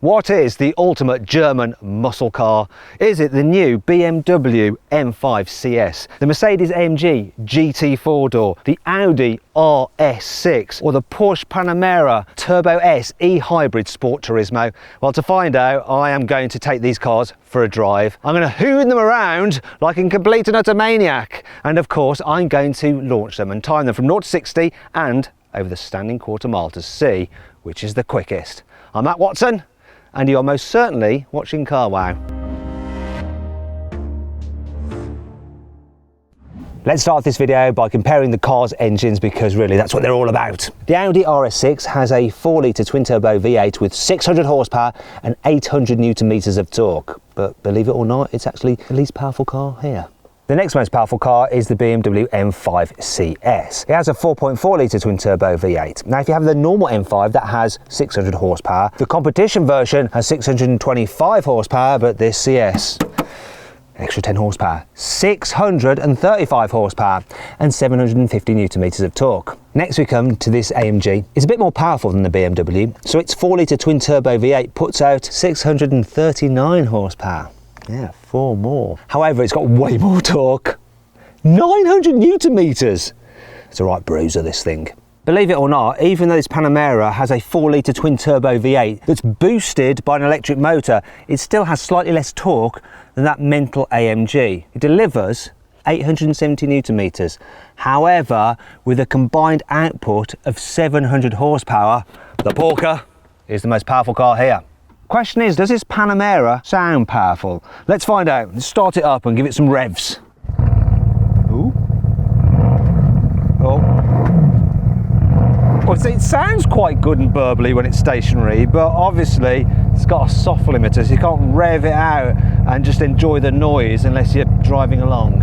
What is the ultimate German muscle car? Is it the new BMW M5 CS, the Mercedes AMG GT 4-door, the Audi Rs6, or the Porsche Panamera Turbo S e-hybrid Sport Turismo? Well, to find out, I am going to take these cars for a drive. I'm going to hoon them around like a complete and utter maniac. And of course, I'm going to launch them and time them from 0 to 60 and over the standing quarter mile to see which is the quickest. I'm Matt Watson, and you're most certainly watching Car Wow. Let's start this video by comparing the car's engines, because really that's what they're all about. The Audi RS6 has a 4-litre twin-turbo V8 with 600 horsepower and 800 newton meters of torque. But believe it or not, it's actually the least powerful car here. The next most powerful car is the BMW M5 CS. It has a 4.4-litre twin-turbo V8. Now, if you have the normal M5, that has 600 horsepower. The competition version has 625 horsepower, but this CS, extra 10 horsepower, 635 horsepower, and 750 newton meters of torque. Next we come to this AMG. It's a bit more powerful than the BMW, so its 4-litre twin-turbo V8 puts out 639 horsepower. Yeah, 4 more. However, it's got way more torque. 900 newton meters. It's a right bruiser, this thing. Believe it or not, even though this Panamera has a 4-litre twin-turbo V8 that's boosted by an electric motor, it still has slightly less torque than that mental AMG. It delivers 870 newton meters. However, with a combined output of 700 horsepower, the Porker is the most powerful car here. Question is, does this Panamera sound powerful? Let's find out. Let's start it up and give it some revs. Ooh. Oh. Well, it sounds quite good and burbly when it's stationary, but obviously it's got a soft limiter, so you can't rev it out and just enjoy the noise unless you're driving along.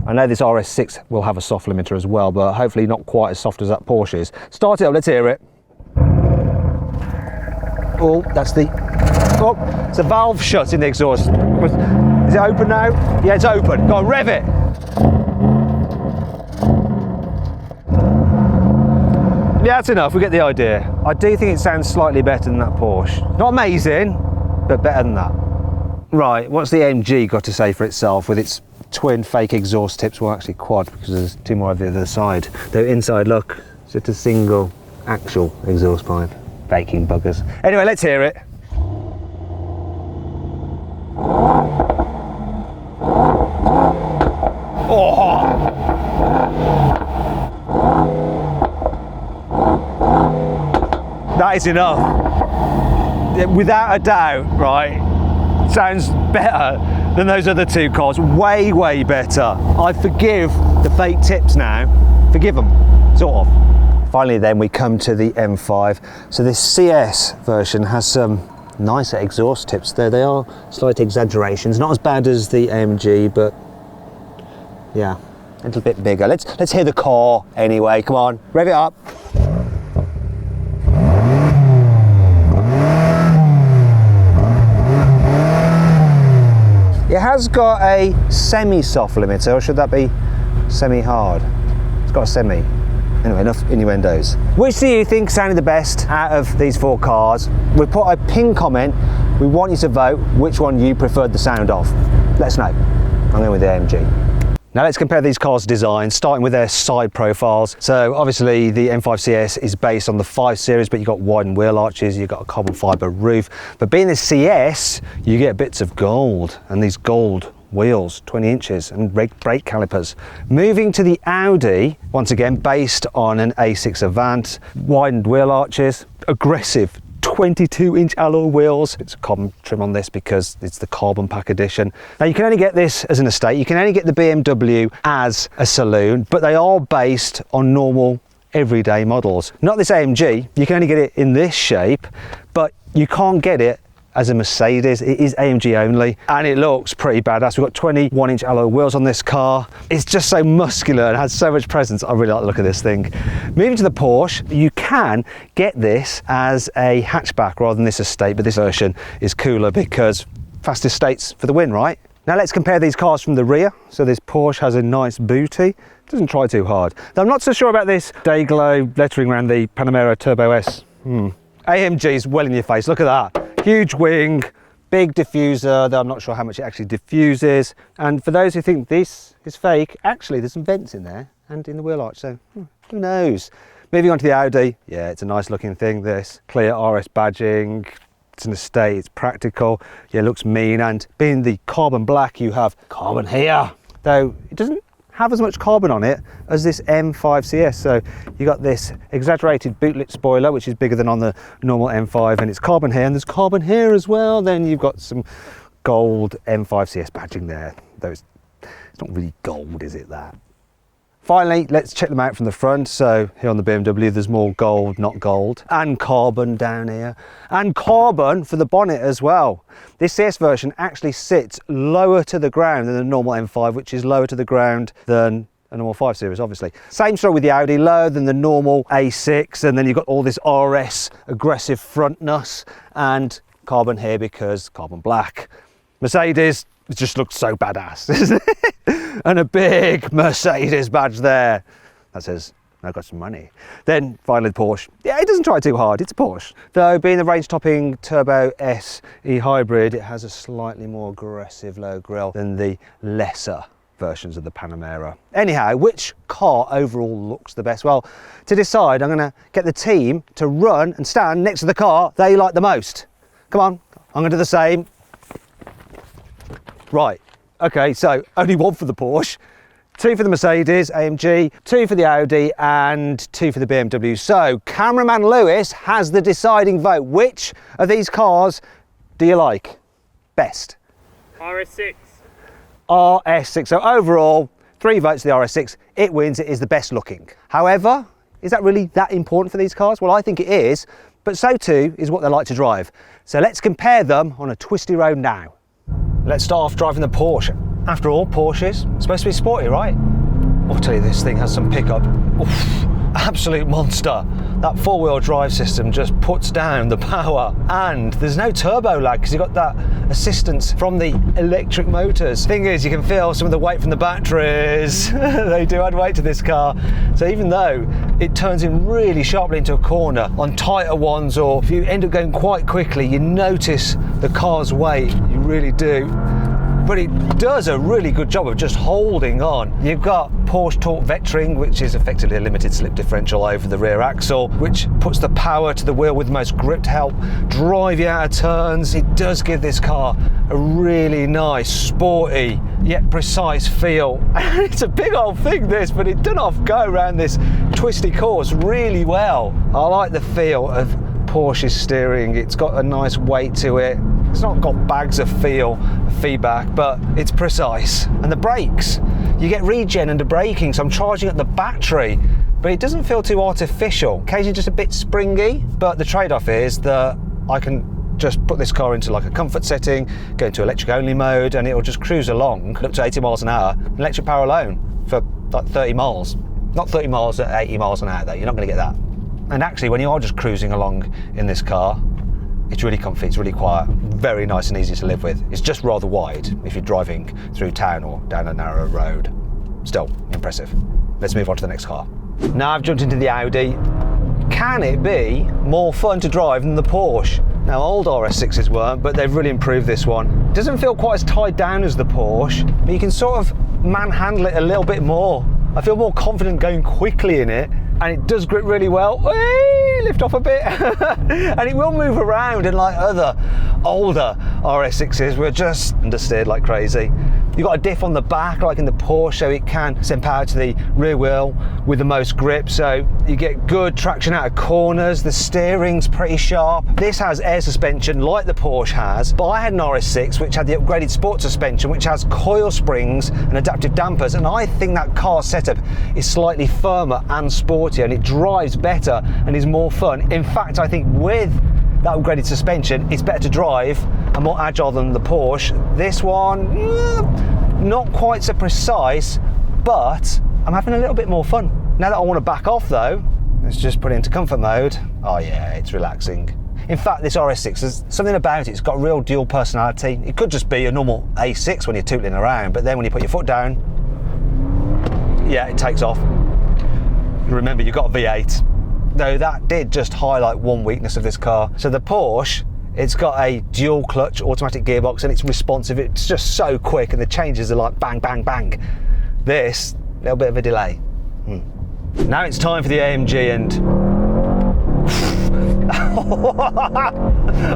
I know this RS6 will have a soft limiter as well, but hopefully not quite as soft as that Porsche is. Start it up, let's hear it. Oh, that's the... Oh, it's a valve shut in the exhaust. Is it open now? Yeah, it's open. Go on, rev it. Yeah, that's enough. We get the idea. I do think it sounds slightly better than that Porsche. Not amazing, but better than that. Right, what's the AMG got to say for itself with its twin fake exhaust tips? Well, actually quad, because there's 2 more over the other side. Though inside, look, it's just a single actual exhaust pipe. Baking buggers. Anyway, let's hear it. Oh! That is enough. Without a doubt, right? Sounds better than those other 2 cars. Way, way better. I forgive the fake tips now. Forgive them, sort of. Finally then we come to the M5. So this CS version has some nicer exhaust tips there. They are slight exaggerations, not as bad as the AMG, but yeah, a little bit bigger. Let's hear the car anyway. Come on, rev it up. It has got a semi-soft limiter, or should that be semi-hard? It's got a semi. Anyway, enough innuendos. Which do you think sounded the best out of these 4 cars? We put a pinned comment. We want you to vote which one you preferred the sound of. Let us know. I'm going with the AMG. Now let's compare these cars' designs, starting with their side profiles. So obviously the M5 CS is based on the 5 Series, but you've got widened wheel arches, you've got a carbon fibre roof. But being the CS, you get bits of gold, and these gold wheels, 20 inches, and brake calipers. Moving to the Audi, once again based on an A6 Avant, widened wheel arches, aggressive 22-inch alloy wheels. It's a carbon trim on this because it's the carbon pack edition. Now you can only get this as an estate, you can only get the BMW as a saloon, but they are based on normal everyday models. Not this AMG, you can only get it in this shape, but you can't get it as a Mercedes. It is AMG only, and it looks pretty badass. We've got 21-inch alloy wheels on this car. It's just so muscular and has so much presence. I really like the look of this thing. Moving to the Porsche, you can get this as a hatchback rather than this estate, but this version is cooler because fast estates for the win, right? Now let's compare these cars from the rear. So this Porsche has a nice booty. Doesn't try too hard. Though I'm not so sure about this day glow lettering around the Panamera Turbo S. AMG's well in your face, look at that. Huge wing, big diffuser, though I'm not sure how much it actually diffuses. And for those who think this is fake, actually there's some vents in there and in the wheel arch, so who knows. Moving on to the Audi, yeah, it's a nice looking thing, this. Clear RS badging, it's an estate, it's practical, yeah, it looks mean, and being the carbon black, you have carbon here, though it doesn't have as much carbon on it as this M5 CS. So you got this exaggerated bootlit spoiler, which is bigger than on the normal M5, and it's carbon here, and there's carbon here as well. Then you've got some gold M5 CS badging there, though it's not really gold, is it, that? Finally, let's check them out from the front. So here on the BMW, there's more gold, not gold, and carbon down here, and carbon for the bonnet as well. This CS version actually sits lower to the ground than the normal M5, which is lower to the ground than a normal 5 Series, obviously. Same story with the Audi, lower than the normal A6, and then you've got all this RS aggressive front nuss, and carbon here because carbon black. Mercedes, it just looks so badass, doesn't it? And a big Mercedes badge there that says, I've got some money. Then finally the Porsche. Yeah, it doesn't try too hard, it's a Porsche. Though being the range-topping Turbo S e-hybrid, it has a slightly more aggressive low grille than the lesser versions of the Panamera. Anyhow, which car overall looks the best? Well, to decide, I'm gonna get the team to run and stand next to the car they like the most. Come on, I'm gonna do the same. Right, okay, so only one for the Porsche, 2 for the Mercedes AMG, 2 for the Audi, and 2 for the BMW. So cameraman Lewis has the deciding vote. Which of these cars do you like best? RS6. RS6. So overall, 3 votes for the RS6. It wins, it is the best looking. However, is that really that important for these cars? Well, I think it is, but so too is what they like to drive. So let's compare them on a twisty road now. Let's start off driving the Porsche. After all, Porsches supposed to be sporty, right? I'll tell you, this thing has some pickup. Oof, absolute monster. That 4-wheel drive system just puts down the power, and there's no turbo lag because you've got that assistance from the electric motors. Thing is, you can feel some of the weight from the batteries. They do add weight to this car. So even though it turns in really sharply into a corner on tighter ones, or if you end up going quite quickly, you notice the car's weight, you really do. But it does a really good job of just holding on. You've got Porsche torque vectoring, which is effectively a limited slip differential over the rear axle, which puts the power to the wheel with the most grip to help drive you out of turns. It does give this car a really nice, sporty, yet precise feel. It's a big old thing, this, but it does not go around this twisty course really well. I like the feel of Porsche's steering. It's got a nice weight to it. It's not got bags of feedback, but it's precise. And the brakes, you get regen under braking, so I'm charging up the battery, but it doesn't feel too artificial. Occasionally just a bit springy, but the trade-off is that I can just put this car into like a comfort setting, go into electric only mode, and it'll just cruise along up to 80 miles an hour, electric power alone, for like 30 miles. Not 30 miles at 80 miles an hour though, you're not gonna get that. And actually, when you are just cruising along in this car, it's really comfy, it's really quiet, very nice and easy to live with. It's just rather wide if you're driving through town or down a narrow road. Still, impressive. Let's move on to the next car. Now I've jumped into the Audi. Can it be more fun to drive than the Porsche? Now, old RS6s weren't, but they've really improved this one. It doesn't feel quite as tied down as the Porsche, but you can sort of manhandle it a little bit more. I feel more confident going quickly in it, and it does grip really well. Whee! Lift off a bit. And it will move around, unlike other older RS6s were just understeered like crazy. You've got a diff on the back like in the Porsche, so it can send power to the rear wheel with the most grip, so you get good traction out of corners. The steering's pretty sharp. This has air suspension like the Porsche has, but I had an RS6 which had the upgraded sport suspension, which has coil springs and adaptive dampers, and I think that car setup is slightly firmer and sportier, and it drives better and is more fun. In fact, I think with that upgraded suspension, it's better to drive and more agile than the Porsche. This one, not quite so precise, but I'm having a little bit more fun. Now that I want to back off though, let's just put it into comfort mode. Oh yeah, it's relaxing. In fact, this RS6, there's something about it, it's got real dual personality. It could just be a normal A6 when you're tootling around, but then when you put your foot down, yeah, it takes off. Remember, you've got a V8. Though that did just highlight one weakness of this car. So the Porsche It's got a dual clutch automatic gearbox and it's responsive. It's just so quick and the changes are like bang, bang, bang. This, a little bit of a delay. Now it's time for the AMG and...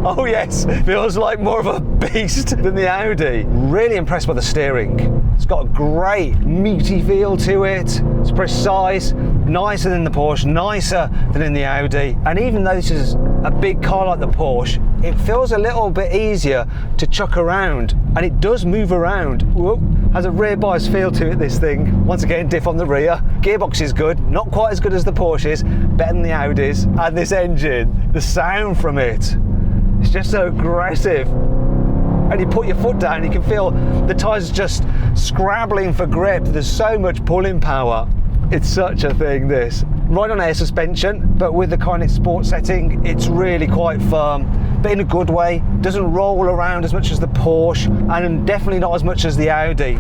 oh yes, feels like more of a beast than the Audi. Really impressed by the steering. It's got a great meaty feel to it. It's precise, nicer than the Porsche, nicer than in the Audi. And even though this is a big car like the Porsche, it feels a little bit easier to chuck around, and it does move around. Whoa, has a rear bias feel to it, this thing. Once again, diff on the rear. Gearbox is good, not quite as good as the Porsches, better than the Audis. And this engine, the sound from it, it's just so aggressive. And you put your foot down, you can feel the tyres just scrabbling for grip. There's so much pulling power. It's such a thing, this. Right on air suspension, but with the Kinetic Sport setting, it's really quite firm, but in a good way. Doesn't roll around as much as the Porsche, and definitely not as much as the Audi.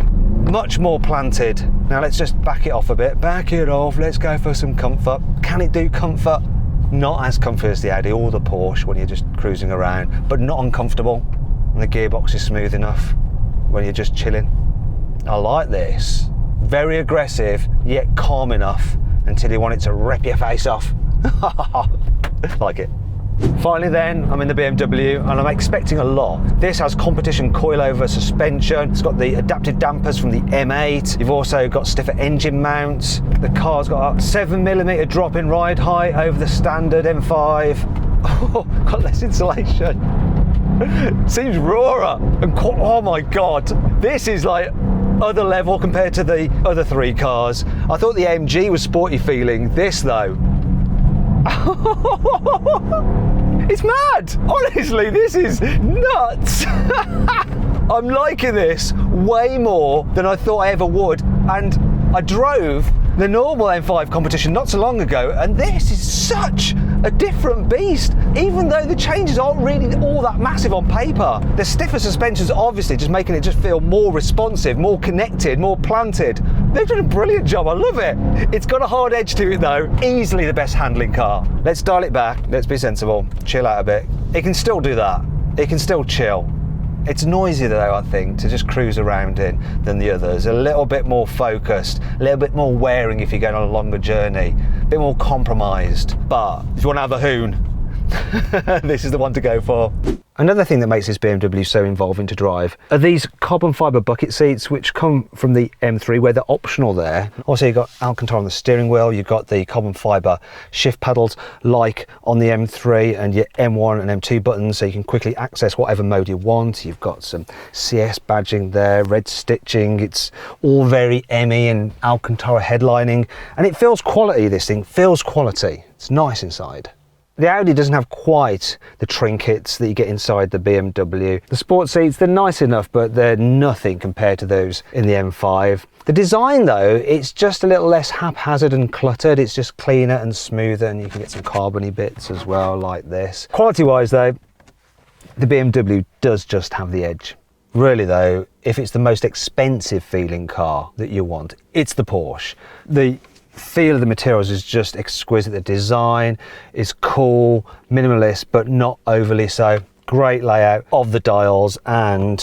Much more planted. Now let's just back it off a bit. Back it off, let's go for some comfort. Can it do comfort? Not as comfy as the Audi or the Porsche when you're just cruising around, but not uncomfortable. And the gearbox is smooth enough when you're just chilling. I like this. Very aggressive, yet calm enough until you want it to rip your face off. Like it. Finally then, I'm in the BMW and I'm expecting a lot. This has competition coilover suspension. It's got the adaptive dampers from the M8. You've also got stiffer engine mounts. The car's got a 7mm drop in ride height over the standard M5. Oh, got less insulation. Seems rawer and oh my god, this is like other level compared to the other three cars. I thought the AMG was sporty feeling. This though, it's mad. Honestly, this is nuts. I'm liking this way more than I thought I ever would, and I drove the normal M5 competition not so long ago, and this is such a different beast, even though the changes aren't really all that massive on paper. The stiffer suspensions are obviously just making it just feel more responsive, more connected, more planted. They've done a brilliant job, I love it. It's got a hard edge to it though, easily the best handling car. Let's dial it back, let's be sensible, chill out a bit. It can still do that, it can still chill. It's noisier though, I think, to just cruise around in than the others. A little bit more focused, a little bit more wearing if you're going on a longer journey, a bit more compromised. But if you want to have a hoon, this is the one to go for. Another thing that makes this BMW so involving to drive are these carbon fibre bucket seats, which come from the M3, where they're optional there. Also, you've got Alcantara on the steering wheel, you've got the carbon fibre shift paddles like on the M3, and your M1 and M2 buttons, so you can quickly access whatever mode you want. You've got some CS badging there, red stitching. It's all very ME and Alcantara headlining, and it feels quality, this thing feels quality. It's nice inside. The Audi doesn't have quite the trinkets that you get inside the BMW. The sport seats, they're nice enough, but they're nothing compared to those in the M5. The design though, it's just a little less haphazard and cluttered. It's just cleaner and smoother, and you can get some carbony bits as well, like this. Quality-wise though, the BMW does just have the edge. Really though, if it's the most expensive feeling car that you want, it's the Porsche. The feel of the materials is just exquisite. The design is cool, minimalist, but not overly so. Great layout of the dials and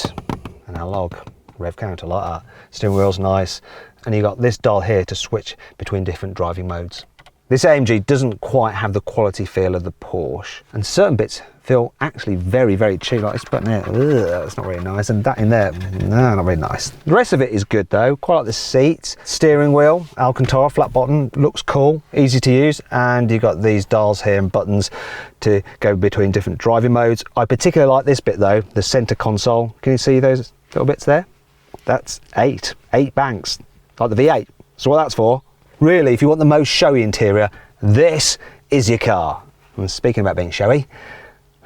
an analog rev counter like that. Steering wheel's nice, and you got this dial here to switch between different driving modes. This AMG doesn't quite have the quality feel of the Porsche, and certain bits feel actually very, very cheap. Like this button here, that's not really nice, and that in there, no, not very nice. The rest of it is good though. Quite like the seats, steering wheel, Alcantara, flat bottom, looks cool, easy to use, and you've got these dials here and buttons to go between different driving modes. I particularly like this bit though, the center console. Can you see those little bits there? That's eight banks, like the V8. So what that's for. Really, if you want the most showy interior, this is your car. And speaking about being showy,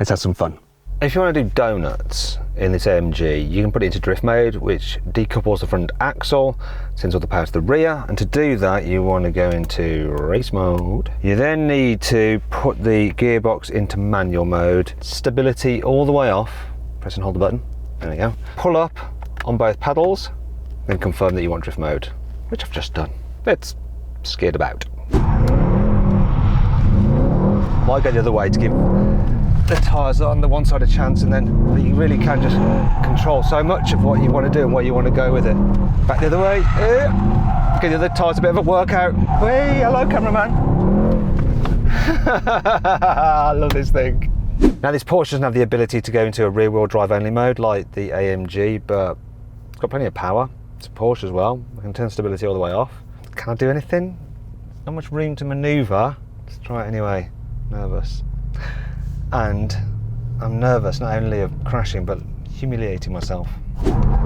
let's have some fun. If you want to do donuts in this AMG, you can put it into drift mode, which decouples the front axle, sends all the power to the rear, and to do that you want to go into race mode. You then need to put the gearbox into manual mode, stability all the way off, press and hold the button, there we go. Pull up on both paddles, then confirm that you want drift mode, which I've just done. Let's skid about. Might go the other way to give the tyres on the one side a chance, and then you really can just control so much of what you want to do and where you want to go with it. Back the other way. Give the other tyres a bit of a workout. Hey, hello cameraman. I love this thing. Now this Porsche doesn't have the ability to go into a rear wheel drive only mode like the AMG, but it's got plenty of power. It's a Porsche as well. I can turn stability all the way off. Can I do anything? Not much room to manoeuvre. Let's try it anyway. Nervous. And I'm nervous not only of crashing but humiliating myself.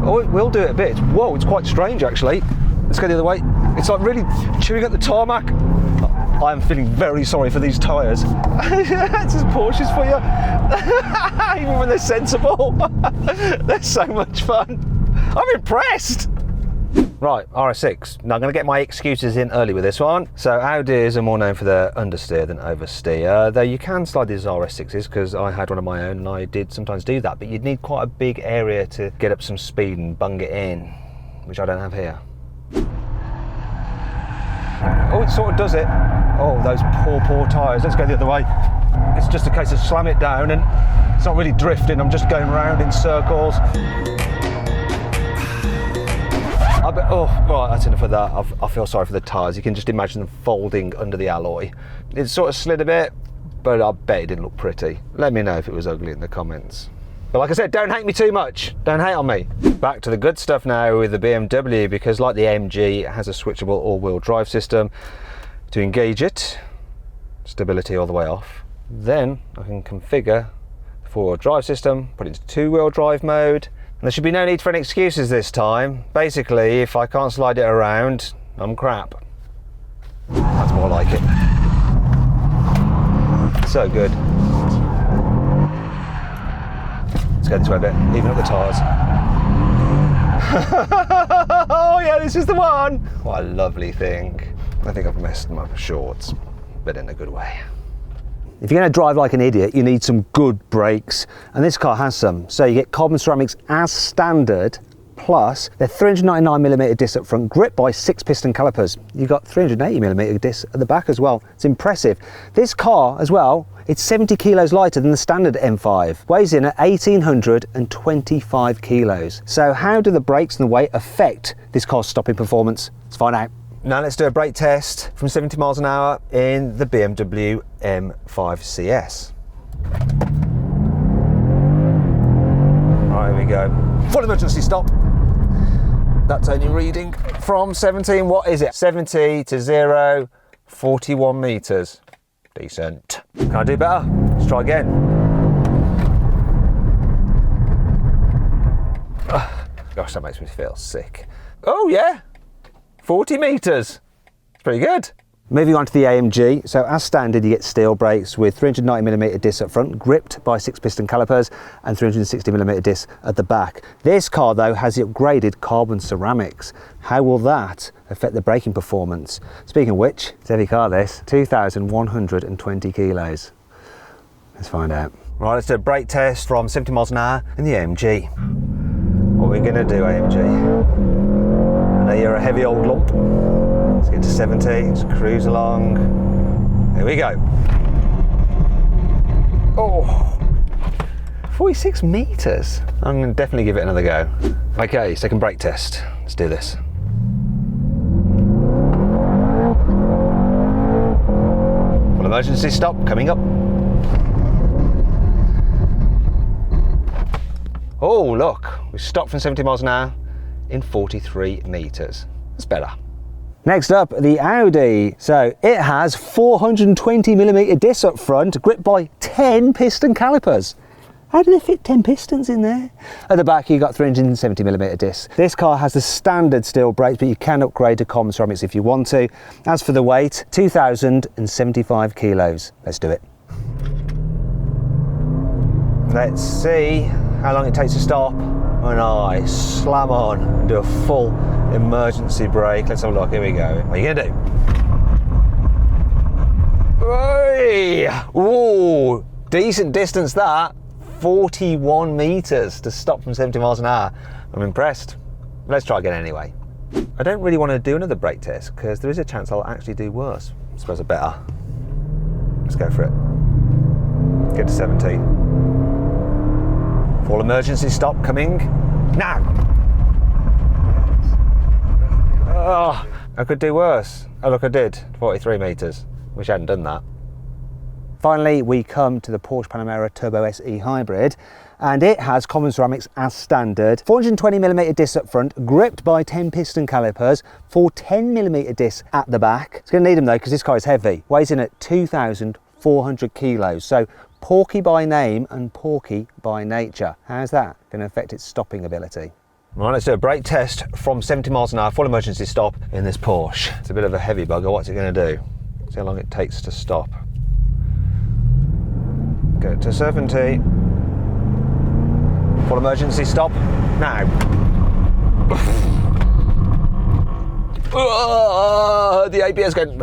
Oh, it will do it a bit. Whoa, it's quite strange actually. Let's go the other way. It's like really chewing at the tarmac. I am feeling very sorry for these tyres. It's just Porsches for you. Even when they're sensible. They're so much fun. I'm impressed. Right, RS6. Now I'm going to get my excuses in early with this one. So Audis are more known for their understeer than oversteer, though you can slide these RS6s because I had one of my own and I did sometimes do that, but you'd need quite a big area to get up some speed and bung it in, which I don't have here. Oh, it sort of does it. Oh, those poor tyres. Let's go the other way. It's just a case of slam it down and it's not really drifting. I'm just going round in circles. Oh, right, that's enough of that. I feel sorry for the tyres. You can just imagine them folding under the alloy. It sort of slid a bit, but I bet it didn't look pretty. Let me know if it was ugly in the comments. But like I said, don't hate me too much. Don't hate on me. Back to the good stuff now with the BMW, because like the AMG, it has a switchable all-wheel drive system. To engage it, stability all the way off. Then I can configure the four-wheel drive system, put it into two-wheel drive mode. There should be no need for any excuses this time. Basically, if I can't slide it around, I'm crap. That's more like it. So good. Let's go this way a bit, even up the tyres. Oh yeah, this is the one! What a lovely thing. I think I've messed my shorts, but in a good way. If you're going to drive like an idiot, you need some good brakes, and this car has some. So you get carbon ceramics as standard, plus they're 399mm disc up front, gripped by 6-piston calipers. You've got 380mm disc at the back as well. It's impressive. This car as well, it's 70 kilos lighter than the standard M5, weighs in at 1,825 kilos. So how do the brakes and the weight affect this car's stopping performance? Let's find out. Now let's do a brake test from 70 miles an hour in the BMW M5 CS. Right, here we go. Full emergency stop. That's only reading from 17, what is it? 70 to 0, 41 meters. Decent. Can I do better? Let's try again. Gosh, that makes me feel sick. Oh yeah. 40 meters. It's pretty good. Moving on to the AMG, so as standard you get steel brakes with 390mm discs up front, gripped by 6-piston calipers, and 360mm discs at the back. This car though has the upgraded carbon ceramics. How will that affect the braking performance? Speaking of which, it's a heavy car this, 2,120 kilos. Let's find out. Right, let's do a brake test from 70 miles an hour in the AMG. What are we gonna do, AMG? I know you're a heavy old lump. Let's get to 70, let's cruise along. Here we go. Oh, 46 meters. I'm gonna definitely give it another go. Okay, second brake test. Let's do this. Full emergency stop coming up. Oh, look, we stopped from 70 miles an hour in 43 meters. That's better. Next up, the Audi. So it has 420mm discs up front, gripped by 10-piston calipers. How do they fit 10 pistons in there? At the back, you've got 370mm discs. This car has the standard steel brakes, but you can upgrade to carbon ceramics if you want to. As for the weight, 2,075 kilos. Let's do it. Let's see how long it takes to stop when I slam on and do a full emergency brake. Let's have a look. Here we go. What are you gonna do? Hey! Ooh, decent distance that. 41 meters to stop from 70 miles an hour. I'm impressed. Let's try again anyway. I don't really want to do another brake test because there is a chance I'll actually do worse. I suppose I better. Let's go for it. Get to 70. Full emergency stop coming now. Oh, I could do worse. Oh look, I did. 43 metres. Wish I hadn't done that. Finally, we come to the Porsche Panamera Turbo S e-hybrid, and it has common ceramics as standard. 420mm discs up front, gripped by 10 piston calipers, 4 10mm discs at the back. It's going to need them though because this car is heavy. Weighs in at 2,400 kilos. So porky by name and porky by nature. How's that going to affect its stopping ability? Right, let's do a brake test from 70 miles an hour, full emergency stop in this Porsche. It's a bit of a heavy bugger. What's it going to do? See how long it takes to stop. Go to 70. Full emergency stop now. The ABS going.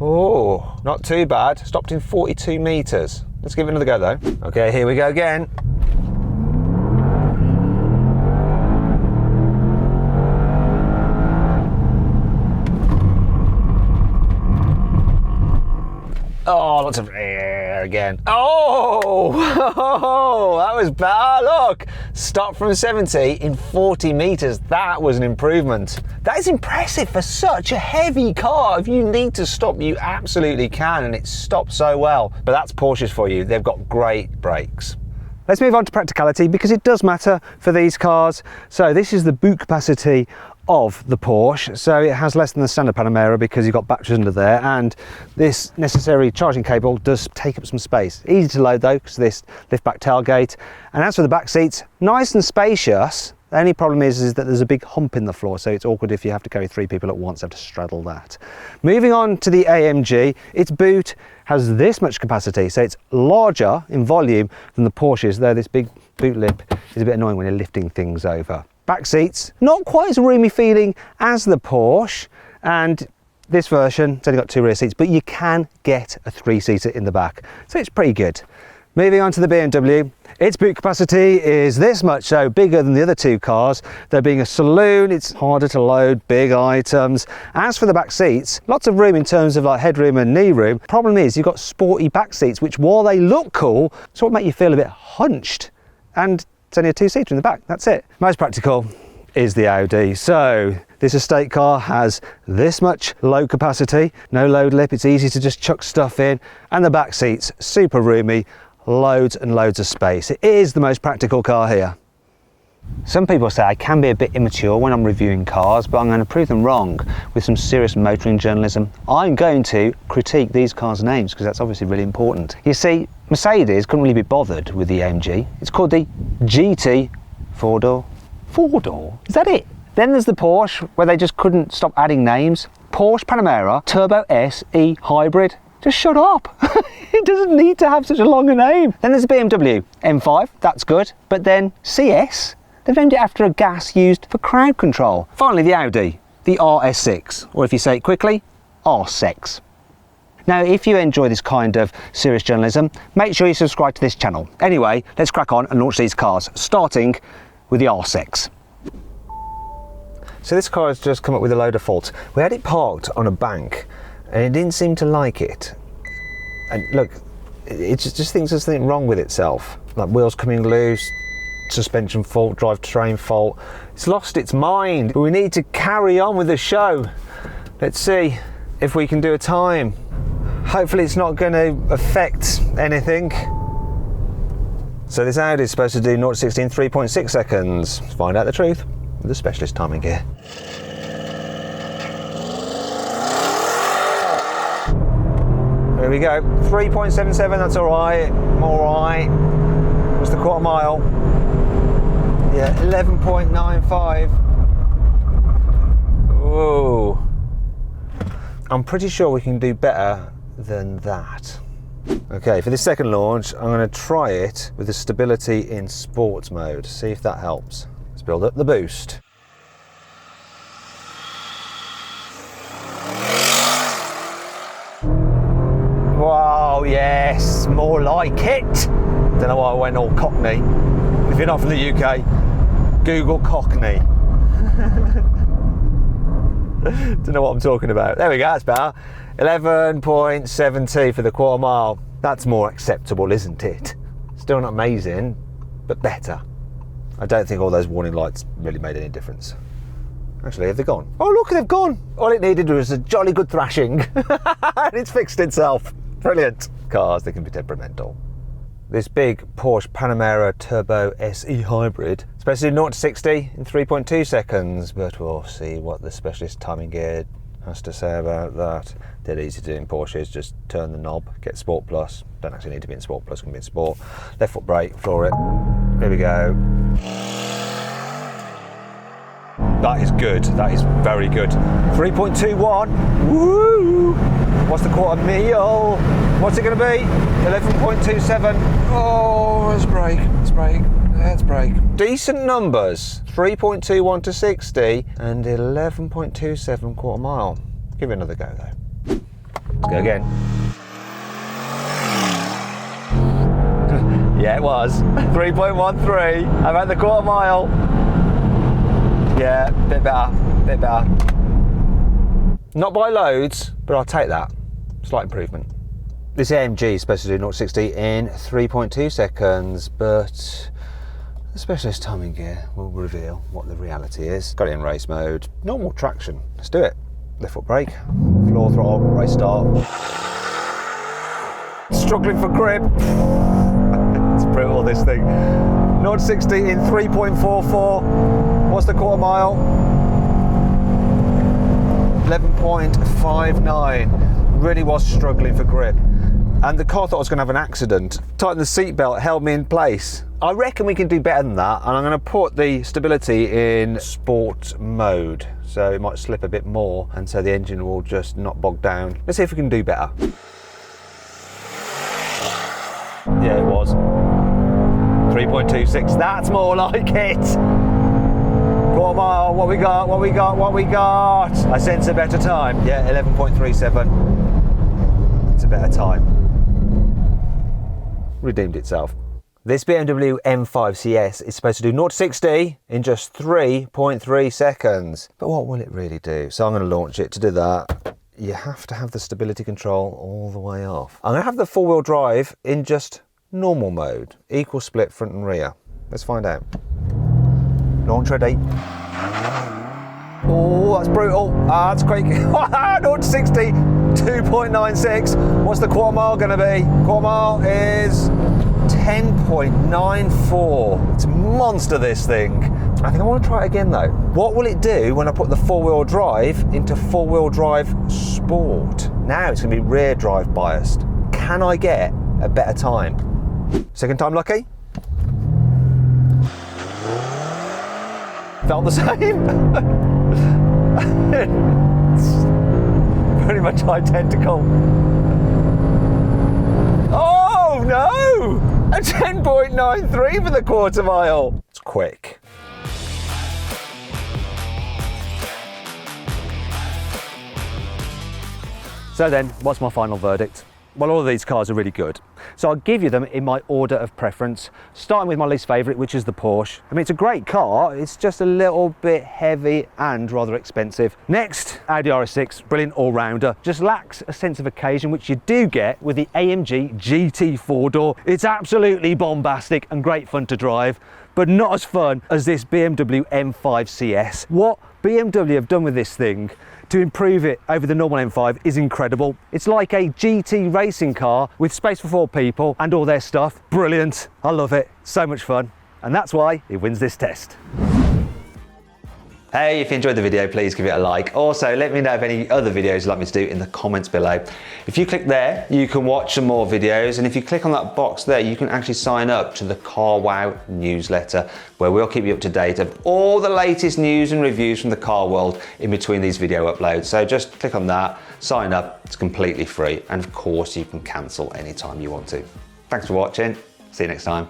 Oh, not too bad. Stopped in 42 metres. Let's give it another go though. Okay, here we go again. Oh, lots of air again. Oh, that was bad. Look, stop from 70 in 40 metres. That was an improvement. That is impressive for such a heavy car. If you need to stop, you absolutely can, and it stopped so well. But that's Porsches for you. They've got great brakes. Let's move on to practicality because it does matter for these cars. So this is the boot capacity of the Porsche, so it has less than the standard Panamera because you've got batteries under there, and this necessary charging cable does take up some space. Easy to load though because this lift back tailgate. And as for the back seats, nice and spacious. The only problem is that there's a big hump in the floor, so it's awkward if you have to carry 3 people at once, have to straddle that. Moving on to the AMG, its boot has this much capacity, so it's larger in volume than the Porsches, though this big boot lip is a bit annoying when you're lifting things over. Back seats, not quite as roomy feeling as the Porsche, and this version, it's only got 2 rear seats, but you can get a 3-seater in the back, so it's pretty good. Moving on to the BMW, its boot capacity is this much, so bigger than the other 2 cars. There being a saloon, it's harder to load big items. As for the back seats, lots of room in terms of like headroom and knee room. Problem is you've got sporty back seats, which while they look cool, sort of make you feel a bit hunched. And it's only a 2-seater in the back, that's it. Most practical is the Audi. So this estate car has this much load capacity, no load lip, it's easy to just chuck stuff in, and the back seats, super roomy, loads and loads of space. It is the most practical car here. Some people say I can be a bit immature when I'm reviewing cars, but I'm going to prove them wrong with some serious motoring journalism. I'm going to critique these cars' names because that's obviously really important. You see, Mercedes couldn't really be bothered with the AMG. It's called the GT 4-door. 4-door? Is that it? Then there's the Porsche, where they just couldn't stop adding names. Porsche Panamera Turbo S e-hybrid. Just shut up. It doesn't need to have such a long a name. Then there's the BMW M5, that's good. But then CS, they've named it after a gas used for crowd control. Finally, the Audi, the RS6, or if you say it quickly, R6. Now, if you enjoy this kind of serious journalism, make sure you subscribe to this channel. Anyway, let's crack on and launch these cars, starting with the R6. So this car has just come up with a load of faults. We had it parked on a bank and it didn't seem to like it. And look, it just thinks there's something wrong with itself. Like wheels coming loose, suspension fault, drivetrain fault. It's lost its mind, but we need to carry on with the show. Let's see if we can do a time. Hopefully it's not going to affect anything. So this Audi is supposed to do 0 to 60 in 3.6 seconds. Let's find out the truth with the specialist timing gear. Here we go, 3.77, that's all right, I'm all right. What's the quarter mile? Yeah, 11.95. Ooh. I'm pretty sure we can do better than that. Okay, for this second launch, I'm going to try it with the stability in sports mode, see if that helps. Let's build up the boost. Wow, yes, more like it. Don't know why I went all Cockney. If you're not from the UK, Google Cockney. Don't know what I'm talking about. There we go, that's better. 11.72 for the quarter mile. That's more acceptable, isn't it? Still not amazing, but better. I don't think all those warning lights really made any difference. Actually, have they gone? Oh look, they've gone! All it needed was a jolly good thrashing. And it's fixed itself. Brilliant. Cars, they can be temperamental. This big Porsche Panamera Turbo S e-hybrid, supposed to do 0 to 60 in 3.2 seconds, but we'll see what the specialist timing gear has to say about that. Dead easy to do in Porsches, just turn the knob, get Sport Plus. Don't actually need to be in Sport Plus, can be in Sport. Left foot brake, floor it. Here we go. That is good, that is very good. 3.21, woo! What's the quarter mile? What's it gonna be? 11.27. Oh, let's brake, let's brake, let's brake. Decent numbers, 3.21 to 60 and 11.27 quarter mile. Give it another go though. Let's go again. Yeah, it was. 3.13. How about the quarter mile? Yeah, bit better, bit better. Not by loads, but I'll take that. Slight improvement. This AMG is supposed to do 0 to 60 in 3.2 seconds, but the specialist timing gear will reveal what the reality is. Got it in race mode, normal traction. Let's do it. Left foot brake, floor throttle, race start. Struggling for grip. It's brutal, this thing. 0 to 60 in 3.44. What's the quarter mile? 11.59. Really was struggling for grip. And the car thought I was going to have an accident. Tightened the seatbelt, held me in place. I reckon we can do better than that, and I'm going to put the stability in sport mode, so it might slip a bit more, and so the engine will just not bog down. Let's see if we can do better. Yeah, it was. 3.26, that's more like it. Quarter mile, what we got, what we got, what we got? I sense a better time. Yeah, 11.37. It's a better time. Redeemed itself. This BMW M5 CS is supposed to do 0 to 60 in just 3.3 seconds. But what will it really do? So I'm going to launch it. To do that, you have to have the stability control all the way off. I'm going to have the four-wheel drive in just normal mode, equal split front and rear. Let's find out. Launch ready. Oh, that's brutal. Ah, that's quick. 0 to 60, 2.96. What's the quarter mile going to be? Quarter mile is 10.94. It's a monster, this thing. I think I want to try it again though. What will it do when I put the four-wheel drive into four-wheel drive sport? Now it's going to be rear drive biased. Can I get a better time? Second time lucky? Felt the same. It's pretty much identical. Oh no! A 10.93 for the quarter mile. It's quick. So then, what's my final verdict? Well, all of these cars are really good. So I'll give you them in my order of preference, starting with my least favourite, which is the Porsche. I mean, it's a great car, it's just a little bit heavy and rather expensive. Next, Audi Rs6, brilliant all-rounder, just lacks a sense of occasion, which you do get with the AMG GT four-door. It's absolutely bombastic and great fun to drive, but not as fun as this BMW M5 CS. What BMW have done with this thing to improve it over the normal M5 is incredible. It's like a GT racing car with space for 4 people and all their stuff. Brilliant, I love it, so much fun. And that's why it wins this test. Hey, if you enjoyed the video, please give it a like. Also, let me know of any other videos you'd like me to do in the comments below. If you click there, you can watch some more videos, and if you click on that box there, you can actually sign up to the Car Wow newsletter, where we'll keep you up to date of all the latest news and reviews from the car world in between these video uploads. So just click on that, sign up, it's completely free, and of course you can cancel anytime you want to. Thanks for watching, see you next time.